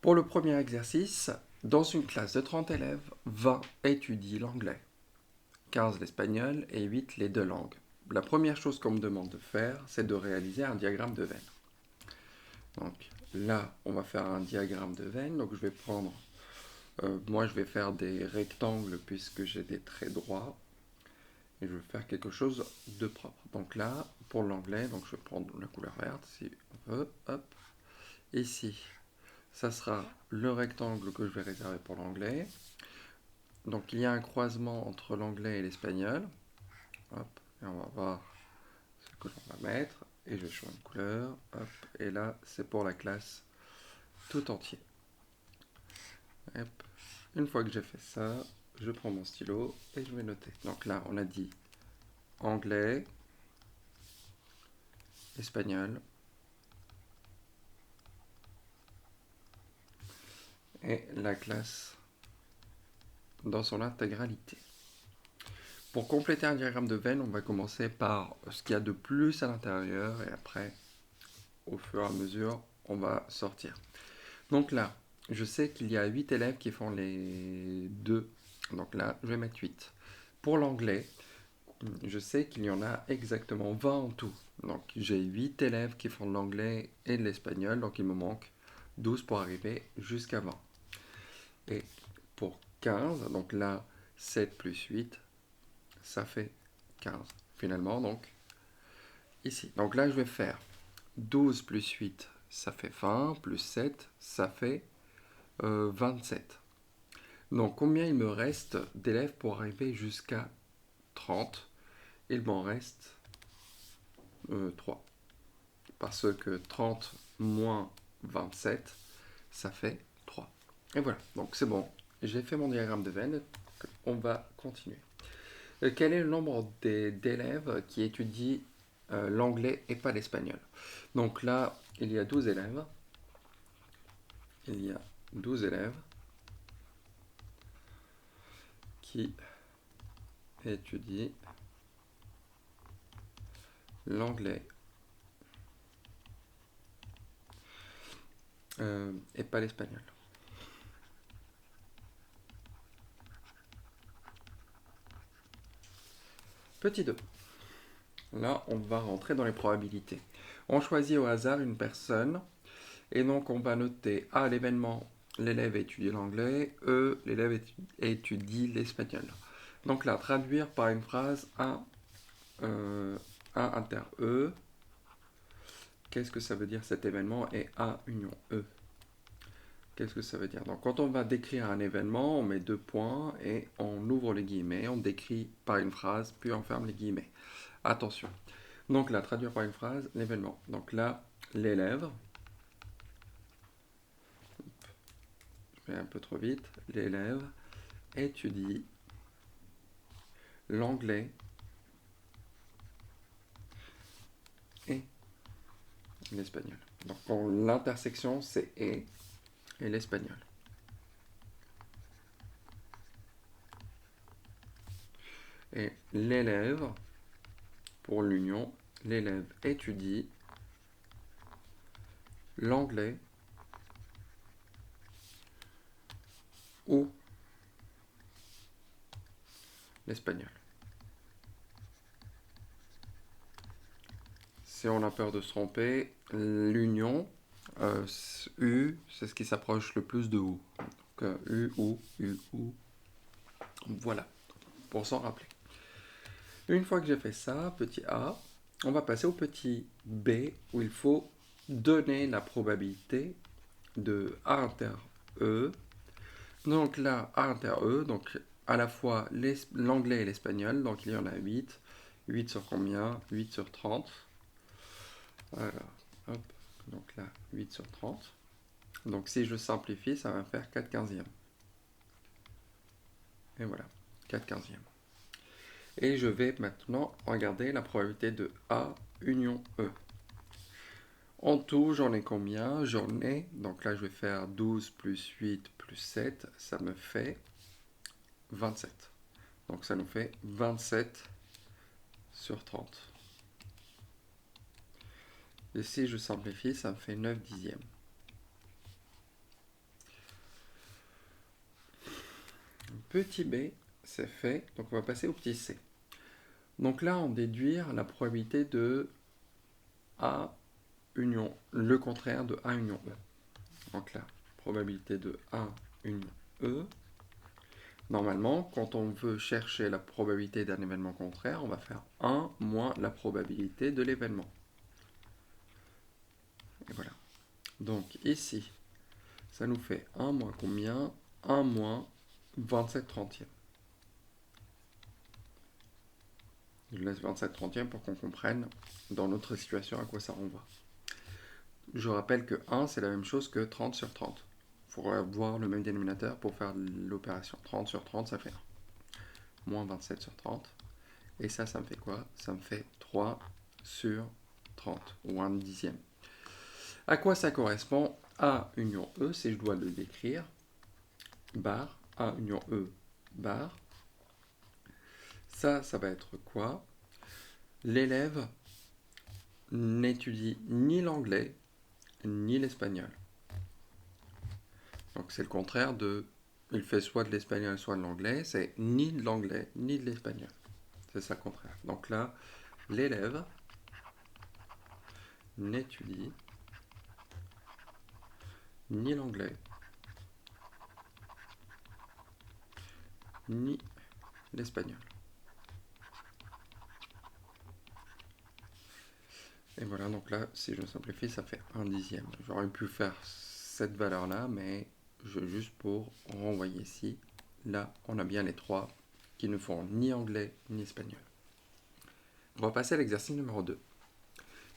Pour le premier exercice, dans une classe de 30 élèves, 20 étudient l'anglais, 15 l'espagnol et 8 les deux langues. La première chose qu'on me demande de faire, c'est de réaliser un diagramme de veine. Donc là, on va faire un diagramme de veine. Donc je vais prendre, moi je vais faire des rectangles puisque j'ai des traits droits. Et je vais faire quelque chose de propre. Donc là, pour l'anglais, donc je vais prendre la couleur verte si on veut. Hop. Ici, ça sera le rectangle que je vais réserver pour l'anglais. Donc il y a un croisement entre l'anglais et l'espagnol. Hop, et on va voir ce que l'on va mettre. Et je vais choisir une couleur. Hop, et là c'est pour la classe tout entier. Hop. Une fois que j'ai fait ça, je prends mon stylo et je vais noter. Donc là on a dit anglais, espagnol et la classe dans son intégralité. Pour compléter un diagramme de veine, on va commencer par ce qu'il y a de plus à l'intérieur et après, au fur et à mesure, on va sortir. Donc là, je sais qu'il y a 8 élèves qui font les deux. Donc là, je vais mettre 8. Pour l'anglais, je sais qu'il y en a exactement 20 en tout. Donc j'ai 8 élèves qui font de l'anglais et de l'espagnol, donc il me manque 12 pour arriver jusqu'à 20. Et pour 15, donc là, 7 plus 8, ça fait 15 finalement, donc ici. Donc là, je vais faire 12 plus 8, ça fait 20, plus 7, ça fait 27. Donc combien il me reste d'élèves pour arriver jusqu'à 30? Il m'en reste 3. Parce que 30 moins 27, ça fait 3. Et voilà, donc c'est bon. J'ai fait mon diagramme de veine. On va continuer. Quel est le nombre d'élèves qui étudient l'anglais et pas l'espagnol? Donc là, il y a 12 élèves. Il y a 12 élèves qui étudient l'anglais et pas l'espagnol. Petit 2. Là, on va rentrer dans les probabilités. On choisit au hasard une personne et donc on va noter A, l'événement, l'élève étudie l'anglais, E, l'élève étudie l'espagnol. Donc là, traduire par une phrase A inter E, qu'est-ce que ça veut dire cet événement? Et A union E, qu'est-ce que ça veut dire? Donc quand on va décrire un événement, on met 2 points et on ouvre les guillemets, on décrit par une phrase, puis on ferme les guillemets. Attention. Donc là, traduire par une phrase, l'événement. Donc là, l'élève, je vais un peu trop vite, l'élève étudie l'anglais et l'espagnol. Donc l'intersection, c'est et l'espagnol. Et l'élève, pour l'union, l'élève étudie l'anglais ou l'espagnol. Si on a peur de se tromper, l'union, U, c'est ce qui s'approche le plus de OU. Donc U, ou. Voilà, pour s'en rappeler. Une fois que j'ai fait ça, petit a, on va passer au petit b, où il faut donner la probabilité de a inter e. Donc là, a inter e, donc à la fois l'anglais et l'espagnol, donc il y en a 8. 8 sur combien? 8 sur 30. Voilà, hop, donc là, 8 sur 30. Donc si je simplifie, ça va faire 4 quinzièmes. Et voilà, 4 quinzièmes. Et je vais maintenant regarder la probabilité de A union E. En tout, j'en ai combien? J'en ai, donc là je vais faire 12 plus 8 plus 7, ça me fait 27. Donc ça nous fait 27 sur 30. Et si je simplifie, ça me fait 9 dixièmes. petit b, c'est fait. Donc on va passer au petit c. Donc là, on déduire la probabilité de A union, le contraire de A union E. Donc là, probabilité de A union E. Normalement, quand on veut chercher la probabilité d'un événement contraire, on va faire 1 moins la probabilité de l'événement. Et voilà. Donc ici, ça nous fait 1 moins combien? 1 moins 27 trentièmes. Je laisse 27 trentièmes pour qu'on comprenne dans notre situation à quoi ça renvoie. Je rappelle que 1, c'est la même chose que 30 sur 30. Il faudra avoir le même dénominateur pour faire l'opération. 30 sur 30, ça fait 1. Moins 27 sur 30. Et ça me fait quoi? Ça me fait 3 sur 30, ou 1 dixième. À quoi ça correspond? A union E, si je dois le décrire. Bar, A union E, bar. Ça va être quoi? L'élève n'étudie ni l'anglais, ni l'espagnol. Donc c'est le contraire de... Il fait soit de l'espagnol, soit de l'anglais. C'est ni de l'anglais, ni de l'espagnol. C'est ça le contraire. Donc là, l'élève n'étudie ni l'anglais, ni l'espagnol. Et voilà, donc là, si je simplifie, ça fait 1 dixième. J'aurais pu faire cette valeur-là, mais juste pour renvoyer ici. Là, on a bien les trois qui ne font ni anglais ni espagnol. On va passer à l'exercice numéro 2.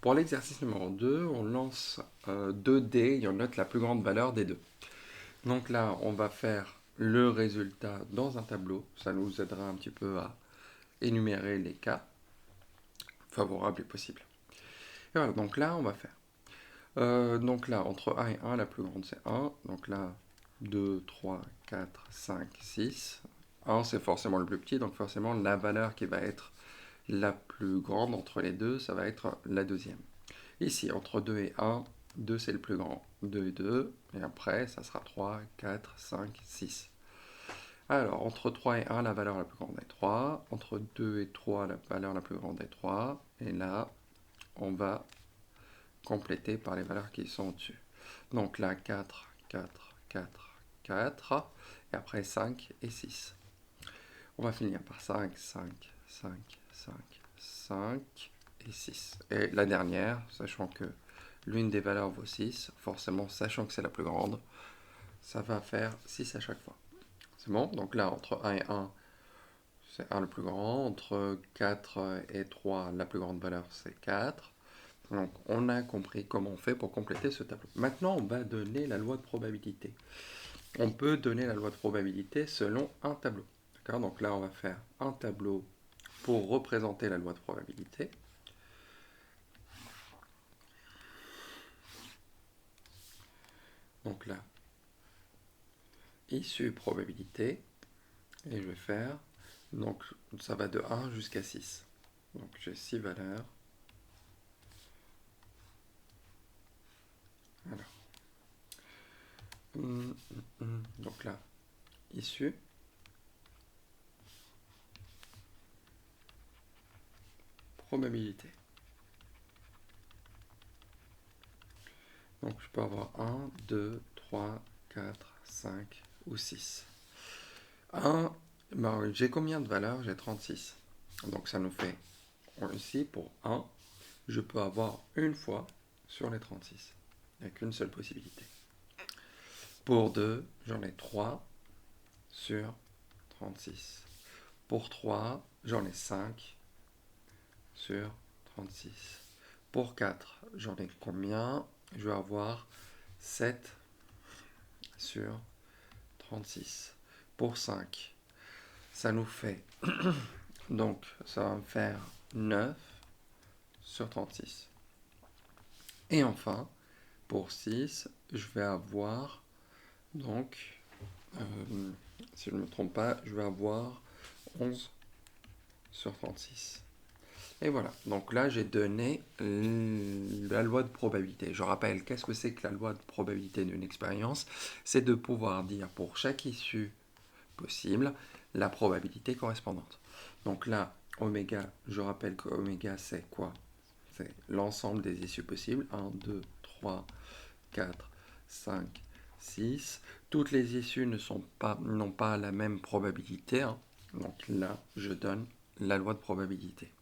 Pour l'exercice numéro 2, on lance 2 dés et on note la plus grande valeur des deux. Donc là, on va faire le résultat dans un tableau. Ça nous aidera un petit peu à énumérer les cas favorables et possibles. Et voilà, donc là, on va faire. Donc là, entre 1 et 1, la plus grande c'est 1. Donc là, 2, 3, 4, 5, 6. 1, c'est forcément le plus petit, donc forcément, la valeur qui va être la plus grande entre les deux, ça va être la deuxième. Ici, entre 2 et 1, 2 c'est le plus grand. 2 et 2, et après, ça sera 3, 4, 5, 6. Alors, entre 3 et 1, la valeur la plus grande est 3. Entre 2 et 3, la valeur la plus grande est 3. Et là, on va compléter par les valeurs qui sont au-dessus. Donc là, 4, 4, 4, 4. Et après, 5 et 6. On va finir par 5, 5, 5, 5, 5 et 6. Et la dernière, sachant que l'une des valeurs vaut 6, forcément, sachant que c'est la plus grande, ça va faire 6 à chaque fois. C'est bon? Donc là, entre 1 et 1, c'est 1 le plus grand. Entre 4 et 3, la plus grande valeur, c'est 4. Donc, on a compris comment on fait pour compléter ce tableau. Maintenant, on va donner la loi de probabilité. On peut donner la loi de probabilité selon un tableau. D'accord? Donc là, on va faire un tableau pour représenter la loi de probabilité. Donc là, issue probabilité. Et je vais faire, donc ça va de 1 jusqu'à 6. Donc j'ai 6 valeurs. Alors, donc là, issue. Probabilité. Donc je peux avoir 1, 2, 3, 4, 5 ou 6. 1, ben, j'ai combien de valeurs? J'ai 36. Donc ça nous fait, ici pour 1, je peux avoir une fois sur les 36. Il n'y a qu'une seule possibilité. Pour 2, j'en ai 3 sur 36. Pour 3, j'en ai 5 sur 36. Pour 4, j'en ai combien? Je vais avoir 7 sur 36. Pour 5, ça nous fait... donc, ça va me faire 9 sur 36. Et enfin, pour 6, je vais avoir... donc, si je ne me trompe pas, je vais avoir 11 sur 36. Et voilà, donc là j'ai donné la loi de probabilité. Je rappelle, qu'est-ce que c'est que la loi de probabilité d'une expérience? C'est de pouvoir dire pour chaque issue possibles, la probabilité correspondante. Donc là, oméga, je rappelle que oméga c'est quoi? C'est l'ensemble des issues possibles. 1, 2, 3, 4, 5, 6. Toutes les issues n'ont pas la même probabilité, hein. Donc là, je donne la loi de probabilité.